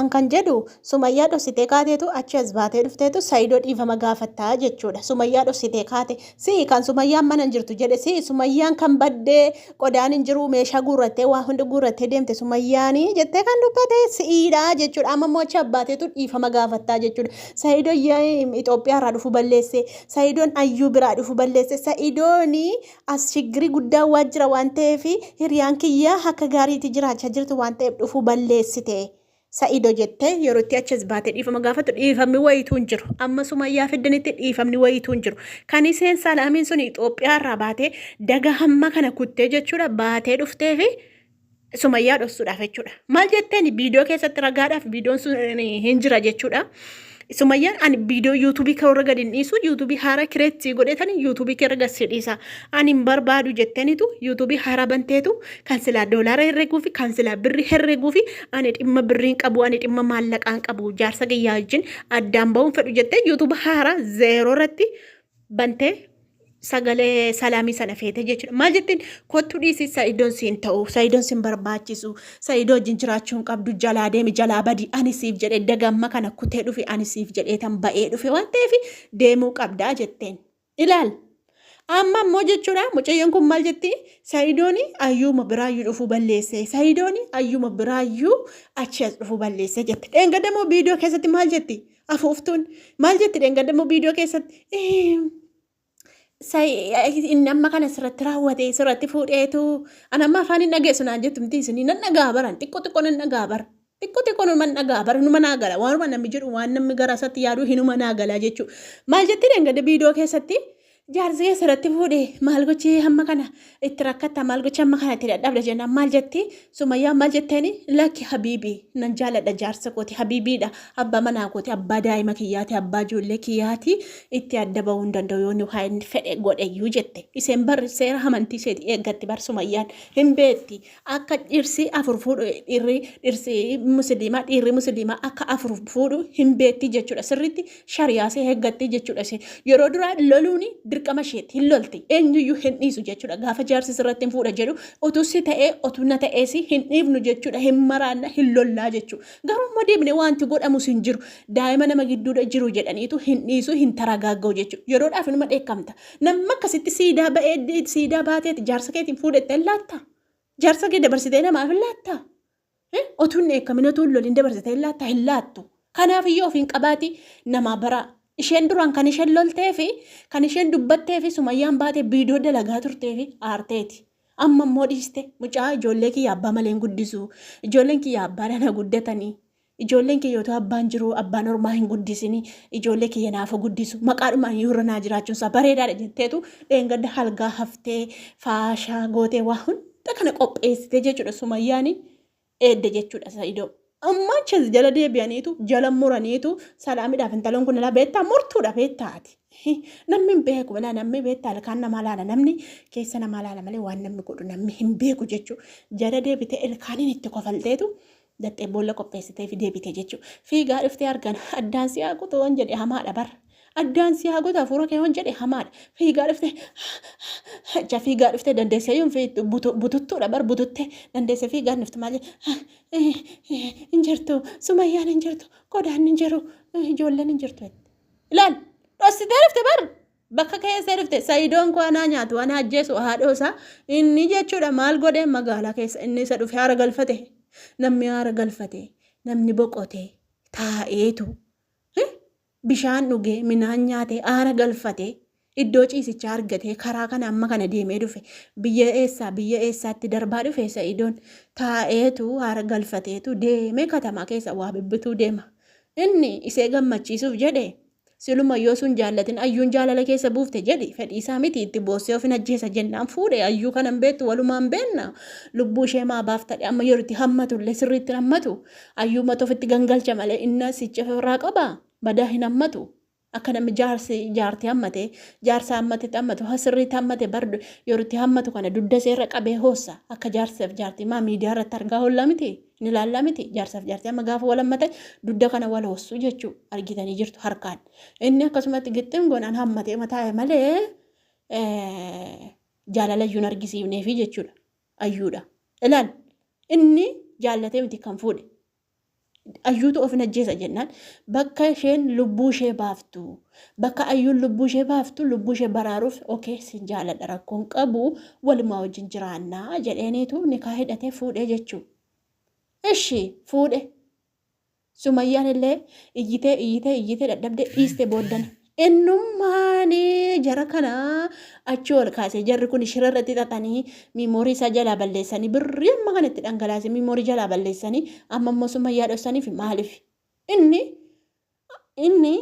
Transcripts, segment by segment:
An kan jedhu Sumayyaa dhoksitee kaateetu achi as baatee dhufteetu Saayidoo dhiifama gaafattaa jechuudha. Sumayyaa dhoksitee kaate si kan Sumayyaan mana hin jirtu jedhe si Sumayyaan kan baddee qodaan hin jiru meeshaa guurrattee waa hundi guurrattee deemte Sumayyaanii jettee kan dubbate si'iidha jechuudha. Amma immoo achi abbaateetu dhiifama gaafattaa jechuudha. Saayidoo Itoophiyaarraa dhufu balleesse Saayidoon ayyuu biraa dhufu balleesse Saayidoon as shiggirii guddaa waajjira waan ta'eef hiriyaan kiyyaa akka gaariitti jiraachaa jirtu waan ta'eef dhufu balleessite. Saayidoo jettee yeroo itti achas baatee dhiifama gaafatu dhiifamni wayituu hin jiru. Amma Sumayyaa fiddanitti dhiifamni wayituu hin jiru. Kan iseen Salaamiin sun Itoophiyaarraa baatee daga hamma kana kuttee jechuudha baatee dhuftee fi Sumayyaa dhoksuudhaaf jechuudha. Maal jetteen viidiyoo keessatti ragaadhaaf viidiyoon sun hin jira jechuudha. Sumayyaan ani viidiyoo yuutuubii kanarra gadi dhiisu yuutuubii haaraa kireetti godhetanii yuutuubii keerra gadi dhiisa. Ani hin barbaadu jettaniitu yuutuubii haaraa banteetu kan silaa doolaara herreguu fi kan silaa birrii herreguu fi ani dhimma birriin qabu ani dhimma maallaqaan qabu jaarsa gayyaa wajjin addaan ba'uun fedhu jettee yuutuuba haaraa zeeroo irratti bantee Sagalee Salaamii sana feete jechuudha. Maal jettiin kottu dhiisii Saayidoon siin ta'u Saayidoon siin barbaachisu Saayidoo wajjin jiraachuun qabdu jalaa deemi jalaa badii ani siif jedhee dagamma kana kutee dhufe ani siif jedhee tan ba'ee dhufe waan ta'eef deemuu qabdaa jetteen. Ilaal amma immoo jechuudha mucayyoon kun maal jetti Saayidoon ayyuuma biraayyuu dhufuu balleesse Saayidoon ayyuuma biraayyuu achi as dhufuu balleesse jette. Dheengaddamoo viidiyoo keessatti maal jetti afuuftuun maal jetti dheengaddamoo viidiyoo keessatti inni amma kana sirratti raawwate sirratti fuudheetu ana amma afaan hin dhageessu naan jettumti isin nan dhagaa baran xiqqoo nan dhagaa bara xiqqoo nan dhagaa bara numa naa gala waanuma namni jedhu waan namni gara isaatti yaadu hinuma naa gala jechuu maal jetti dheengadda viidiyoo keessatti jaarsi sirratti fuudhee maal gochii hamma kana itti rakkatta maal gochii hamma kana itti dadhabda jennaan maal jetti Sumayyaan maal jetteeni lakki habiibii nan jaaladha jaarsa kooti habiibiidha abbaa manaa kooti abbaa daa'ima kiyyaati abbaa ijoollee kiyyaati itti adda bahuu hin danda'u yoonni waa inni fedhe godheyyuu jette iseen bar seera amantii isheeti eeggatti bar Sumayyaan hin beetti akka dhirsi afur fuudhu dhirsi musliimaa dhiirri musliimaa akka afur fuudhu hin beetti jechuudha sirriitti shariyaasee eeggatti jechuudha yeroo duraa loluuni dirqama isheetti hin lolti eenyuyyuu hin dhiisu jechuudha gaafa jaarsi sirratti hin fuudha jedhu otuu si ta'ee otuu na ta'eesi hin dhiifnu jechuudha hin maraanna hin lollaa jechuudha garuu immoo deemnee wanti godhamus hin jiru daa'ima nama gidduudha jiru jedhaniitu hin dhiisu hin taragaaggaa'u jechuudha yeroodhaaf inuma dheekkamta namni akkasitti siidaa baateeti jaarsa keetiin fuudhette hin laatta jaarsa kee dabarsitee namaaf hin laatta otuu hin dheekkamin otuu hin lolin dabarsitee hin laatta hin laattu kanaaf iyyuu ofiin qabaati namaa baraa. Isheen duraan kan isheen loltee fi kan isheen dubbattee fi Sumayyaan baatee viidiyoo dalagaa turtee fi aarteeti. Amma immoo dhiiste mucaa ijoollee kiyya abbaa malee hin guddisu. Ijoolleen kiyya abbaa dana guddatanii. Ijoolleen kiyya otoo abbaan jiru abbaan ormaa hin guddisini. Ijoollee kiyya naafa guddisu. Maqaadhumaan yuurra naa jiraachuunsaa bareedaadha jetteetu dheengadda halgaa haftee faashaa gootee waa hunda kana qopheessitee jechuudha Sumayyaanii eedde jechuudha Saayidoo. Amma achas jala deebi'aniitu jala muraniitu Salaamiidhaaf intaloon kun ilaa beektaa murtuudha beektaati. Namni hin beeku malaa namni beektaa ilkaan namaa laala namni keessa namaa laala malee waan namni godhu namni hin beeku jechuudha. Jala deebitee ilkaaniin itti kofalteetu dattee boolla qopheessitee fi deebitee jechuudha. Fiigaa dhuftee argan addaan si haa kutu waan jedhe hamaadha bara. Addaan si haa kutu hafuura kee waan jedhe hamaadha. Fiigaa dhuftee dandeessee yoon feetu bututtuudha bara bututtee dandeessee fiigaa dhufte maal hin jirtu Sumayyaan hin jirtu qodaan hin jiru ijoolleen hin jirtu. Ilaal dhossitee dhufte bara bakka keessee dhufte Saayidoon koo anaa nyaatu anaa ajjeesu haadhoosaa inni jechuudha maal godhee magaalaa keessa inni isa dhufe haara galfate namni haara galfate namni boqotee taa'eetu bishaan dhugee midhaan nyaatee haara galfate iddoo ciisichaa argatee karaa kana amma kana deemee dhufe biyya eessaatti darbaa dhufe Saayidoon taa'eetu haara galfateetu deemee katamaa keessa waa bibbituu deema inni isee gammachiisuuf jedhe siluma yoo sun jaallatin ayyuun jaalala keessa buufte jedhi fedhiisaa miti itti boossee ofin ajjeesa jennaan fuudhe ayyuu kanan beektu walumaan beenna lubbuu ishee maa baaftadhe amma yeroo itti hammatullee sirriitti hammatu ayyuu mata ofitti gangalcha malee inna sicha irraa qaba badaa hin hammatu. Akka namni jaartii hammate jaarsa hammatetti hammatu sirriitti hammate bardu yeroo itti hammatu kana dudda seerra qabee hoossa akka jaarsaaf jaartii maa miidiyaa irratti argaa hollaa miti ni ilaallaa miti jaarsaaf jaartii amma gaafa wal hammate dudda kana wal hoossu jechuu argitanii jirtu harkaan inni akkasumatti gixxin gonaan hammatee mataa malee jaalala iyyuu argisiifneefi jechuudha ayyuudha ilaal inni jaallatee miti kan fuudhe ayyuutu of najjeessa jennaan bakka isheen lubbuu ishee baaftu bakka ayyuun lubbuu ishee baaftu lubbuu ishee baraaruuf okee sin jaaladha rakkoon qabu walumaa wajjin jiraannaa jedheeniitu nikaa hidhatee fuudhee jechuudha. Ishi fuudhe Sumayyaan illee iyyitee dadhabdee dhiiste booddana. Innummaanii jara kana achi ol kaasee jarri kun shirarratti xaxanii miimoorii isaa jalaa balleessanii birrii amma kanatti dhangalaase miimoorii jalaa balleessanii amma immoo Sumayyaa dhoksaniif maaliif inni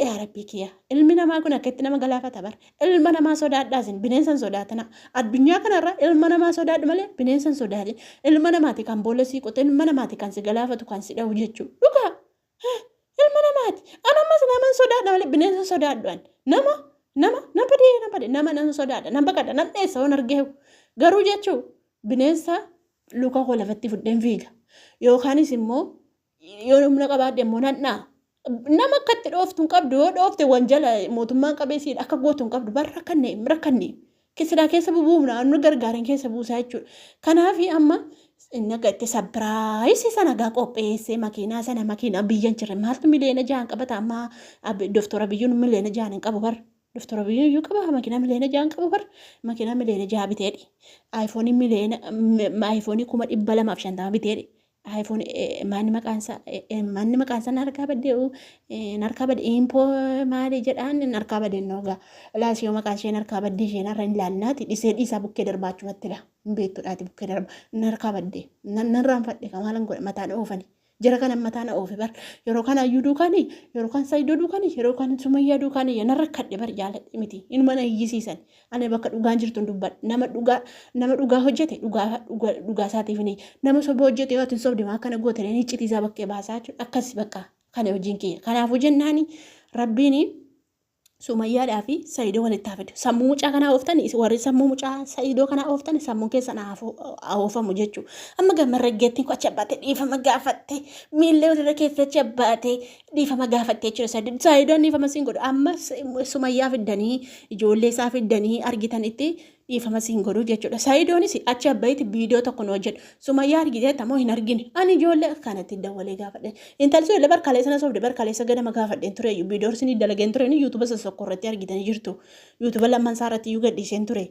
yaa rabbii kiyya ilmi namaa kun akka itti nama galaafata bara ilma namaa sodaadhaasin bineensan sodaatana addunyaa kanarra ilma namaa sodaadhu malee bineensan sodaadhin ilma namaati kan boollesii qote ilma namaati kan si galaafatu kan si dhawu jechuudha dhugaa. Ilma namaati. Anammas naman sodaadha malee bineensa sodaadhaan. Nama nan sodaadha. Nan baqadha. Nan dheessa waan argee garuu jechuun bineensa luka koo lafatti fudheen fiiga. Yookaanis immoo yoo humna qabaadhe immoo nan dha'a. Nama akkatti dhooftuun qabdu yoo dhoofte wanjala mootummaan qabeessiidha akka gootuun qabdu bara rakkannee. Keessaa keessa bubuumna nu gargaaran keessa buusaa jechuudha. Kanaaf amma inni akka itti sabiraayisii sana gaa qopheessee makiinaa biyyan jirre maaltu miliyoona jahan qabata amma Doftora Biyyuun miliyoona jahan hin qabu bara. Doftora Biyyuun iyyuu qaba makiinaa miliyoona jahan qabu bara. Makiinaa miliyoona jaha biteedhi. Aayifoonii 250 biteedhi. Aayifoonii manni maqaansaa narkaa baddee impoo maali jedhaan narkaa baddee noogaa laasiyoo maqaan ishee narkaa baddee isheen har'a hin laalnaati dhiisaa bukkee darbaachumatti dha beektuudhaati bukkee darba narkaa baddee narraan fadhe kamaalan godhe mataan oofani jara kana mataan oofe bar yeroo kana ayyuu duukaanii yeroo kan saayidoo duukaanii yeroo kan Sumayyaa duukaanii narra kadhe bar jaaladhe miti inni mana hiyyisiisan ani bakka dhugaan jirtuun dubbadha nama dhugaa hojjete dhugaa isaatiif ni nama soba hojjete yoo atin sobde maa kana goote ni citiisaa bakkee baasaa jechuudha akkas bakka kana hojiin kiyya kanaafuu jennaani rabbiin Sumayyaadhaa fi Saayidoo walitti hafedha. Sammuu mucaa kanaa ooftani warri sammuu mucaa Saayidoo kanaa ooftani sammuun keessan oofamu jechuudha. Amma gama raggeettiin ko achi abbaatee dhiifama gaafatte miillee walirra keessa achi abbaatee dhiifama gaafatte jechuudha. Saayidoon dhiifama siin godhu amma Sumayyaa fiddanii ijoollee isaa fiddanii argitanitti dhiifama siin godhu jechuudha. Saayidoonis achi abbaayiti viidiyoo tokko nu hojjedhu. Sumayyaa argitee tamoo hin argine. Ani ijoollee kanatti dawwalee gaafadhe. Intalli sun illee barkaalee sana sobde barkaalee isa ganama gaafadheen ture viidiyoo isin dalageen ture ni yuutuuba sokkorratti argitanii jirtu. Yuutuuba lamman isaarratti iyyuu gadhiiseen ture.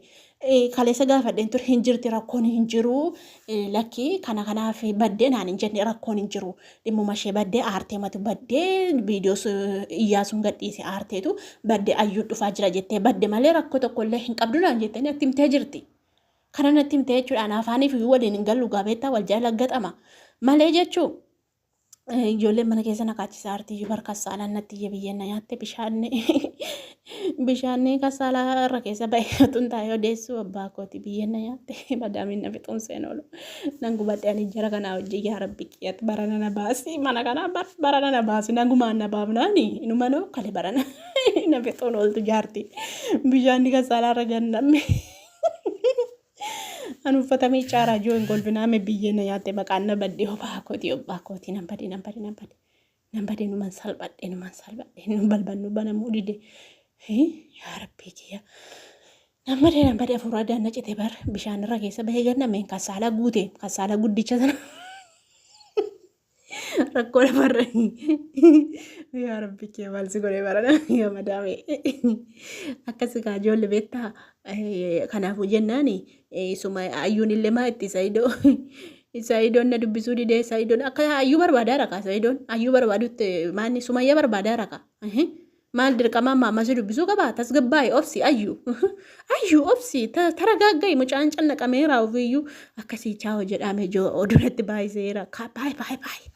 Kaleessa gaafadheen ture hin jirti rakkoon hin jiru. Lakkii kanaaf baddee naan hin jenne rakkoon hin jiru. Dhimmuma ishee baddee aartee mati baddee viidiyoo iyyaasuun gadhiise aarteetu baddee ayyuu dhufaa jira jettee baddee malee rakkoo tokkollee hin qabdu naan jettanii atti himtee jirti. Kana natti himtee jechuudhaan afaaniif waliin hin gallu gaabeettaa wal jaalaggatama malee jechuun. Ijoolleen mana keessa naqaachisaa artii barkasaalaan natti biyyeen na nyaatte bishaanni kasaalaa irra keessa baay'atuun taa'ee odeessuu abbaa kooti biyyeen na nyaatte badaamin na fixuun seenolu nan gubadhe ani jara kanaa hojii yaa rabbi qiyyatti barana na baasi mana kanaa barana na baasi nagumaan na baafnaani inuma noo kale barana na fixuun ooltu jaarti bishaanni kasaalaa irra gannamme. Anu uffatamee caaraa jiru hin golbinaame biyyeen na nyaatte maqaan na baddee obbaa kooti nan badee numan salphadhe nu balbannu banamuu dide yaa rabbii kiyya nan badee afuuraa daanna cite bar bishaan irra keessa bahee gannameen kasaala guute kasaala guddicha sana rakkoo lafarra yaa rabbii kiyya maalsi godhee barana yaa madaame akkasi kaa ijoollee beektaa kanaafuu jennaani ayyuun illee maa itti Saayidoon na dubbisuu didee Saayidoon akka ayyuu barbaadaa rakaa Saayidoon ayyuu barbaadutti maanni Sumayyaa barbaadaa rakaa maal dirqamaa maamasi dubbisuu qabaa tasgabbaa'e obsi ayyuu obsi taragaagga'i mucaan cannaqameeraa ofiiyyuu akkasii chaa'oo jedhame oduratti baay'iseera baay'ee.